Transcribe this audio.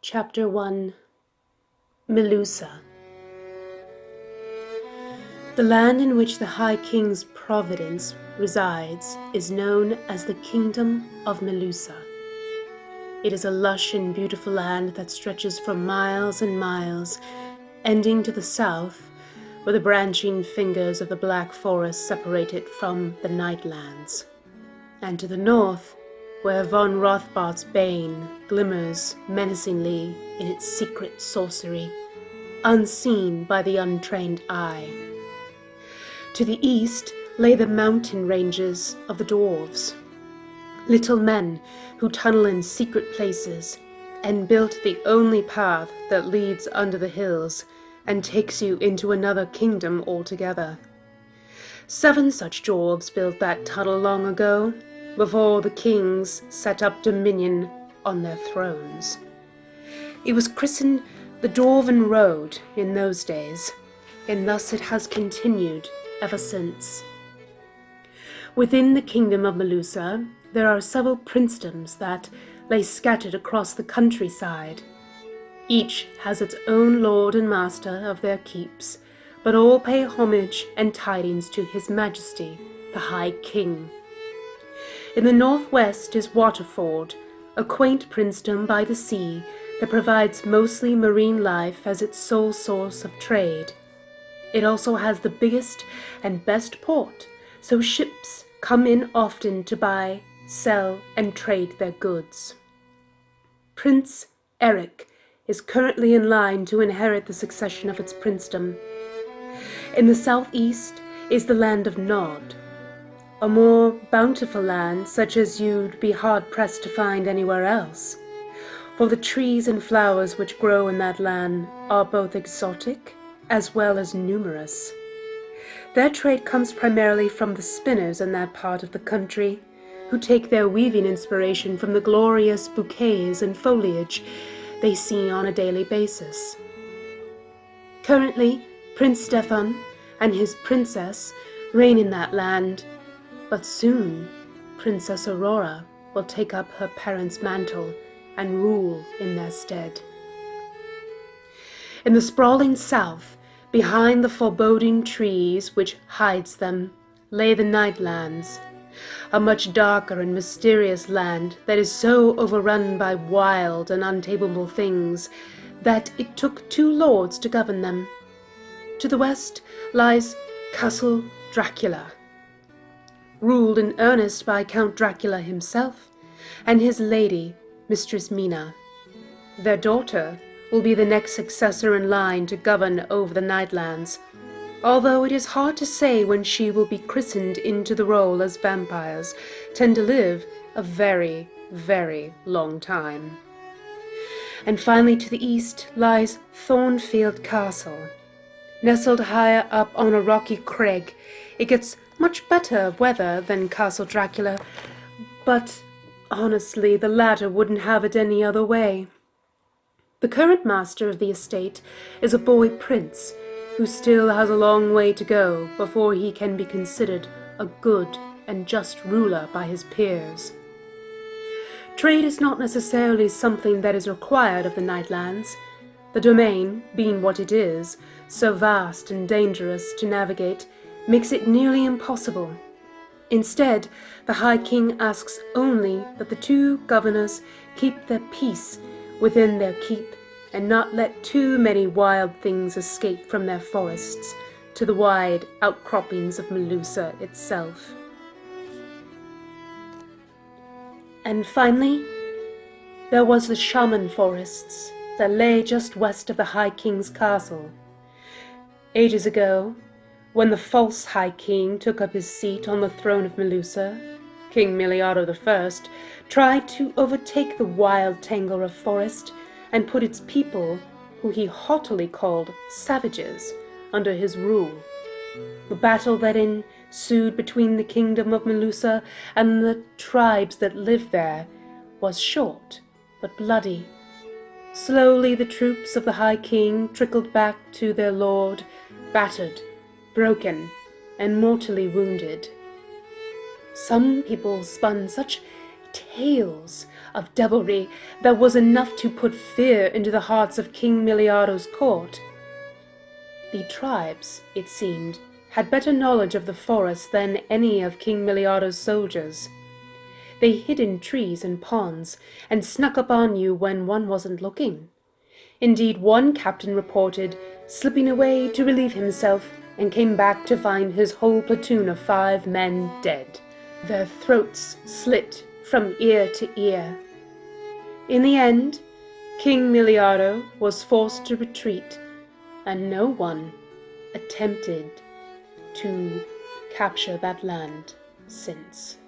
Chapter 1 Melusa. The land in which the High King's providence resides is known as the Kingdom of Melusa. It is a lush and beautiful land that stretches for miles and miles, ending to the south, where the branching fingers of the Black Forest separate it from the Nightlands, and to the north, where von Rothbart's bane glimmers menacingly in its secret sorcery, unseen by the untrained eye. To the east lay the mountain ranges of the dwarves, little men who tunnel in secret places and built the only path that leads under the hills and takes you into another kingdom altogether. 7 such dwarves built that tunnel long ago, before the kings set up dominion on their thrones. It was christened the Dwarven Road in those days, and thus it has continued ever since. Within the kingdom of Melusa, there are several princedoms that lay scattered across the countryside. Each has its own lord and master of their keeps, but all pay homage and tidings to His Majesty, the High King. In the northwest is Waterford, a quaint princedom by the sea that provides mostly marine life as its sole source of trade. It also has the biggest and best port, so ships come in often to buy, sell, and trade their goods. Prince Eric is currently in line to inherit the succession of its princedom. In the southeast is the land of Nod, a more bountiful land such as you'd be hard-pressed to find anywhere else, for the trees and flowers which grow in that land are both exotic as well as numerous. Their trade comes primarily from the spinners in that part of the country, who take their weaving inspiration from the glorious bouquets and foliage they see on a daily basis. Currently, Prince Stefan and his princess reign in that land, but soon Princess Aurora will take up her parents' mantle and rule in their stead. In the sprawling south, behind the foreboding trees which hides them, lay the Nightlands, a much darker and mysterious land that is so overrun by wild and untamable things that it took 2 lords to govern them. To the west lies Castle Dracula, ruled in earnest by Count Dracula himself and his lady, Mistress Mina. Their daughter will be the next successor in line to govern over the Nightlands, although it is hard to say when she will be christened into the role, as vampires tend to live a very, very long time. And finally to the east lies Thornfield Castle. Nestled higher up on a rocky crag, it gets much better weather than Castle Dracula, but honestly, the latter wouldn't have it any other way. The current master of the estate is a boy prince who still has a long way to go before he can be considered a good and just ruler by his peers. Trade is not necessarily something that is required of the Nightlands, the domain, being what it is, so vast and dangerous to navigate, makes it nearly impossible. Instead, the High King asks only that the 2 governors keep their peace within their keep and not let too many wild things escape from their forests to the wide outcroppings of Melusa itself. And finally, there was the Shaman forests that lay just west of the High King's castle. Ages ago, when the false High King took up his seat on the throne of Melusa, King Miliardo I tried to overtake the wild tangle of forest and put its people, who he haughtily called savages, under his rule. The battle that ensued between the kingdom of Melusa and the tribes that lived there was short but bloody. Slowly the troops of the High King trickled back to their lord, battered, broken, and mortally wounded. Some people spun such tales of devilry that was enough to put fear into the hearts of King Miliardo's court. The tribes, it seemed, had better knowledge of the forest than any of King Miliardo's soldiers. They hid in trees and ponds, and snuck up on you when one wasn't looking. Indeed, one captain reported slipping away to relieve himself, and came back to find his whole platoon of 5 men dead, their throats slit from ear to ear. In the end, King Miliardo was forced to retreat, and no one attempted to capture that land since.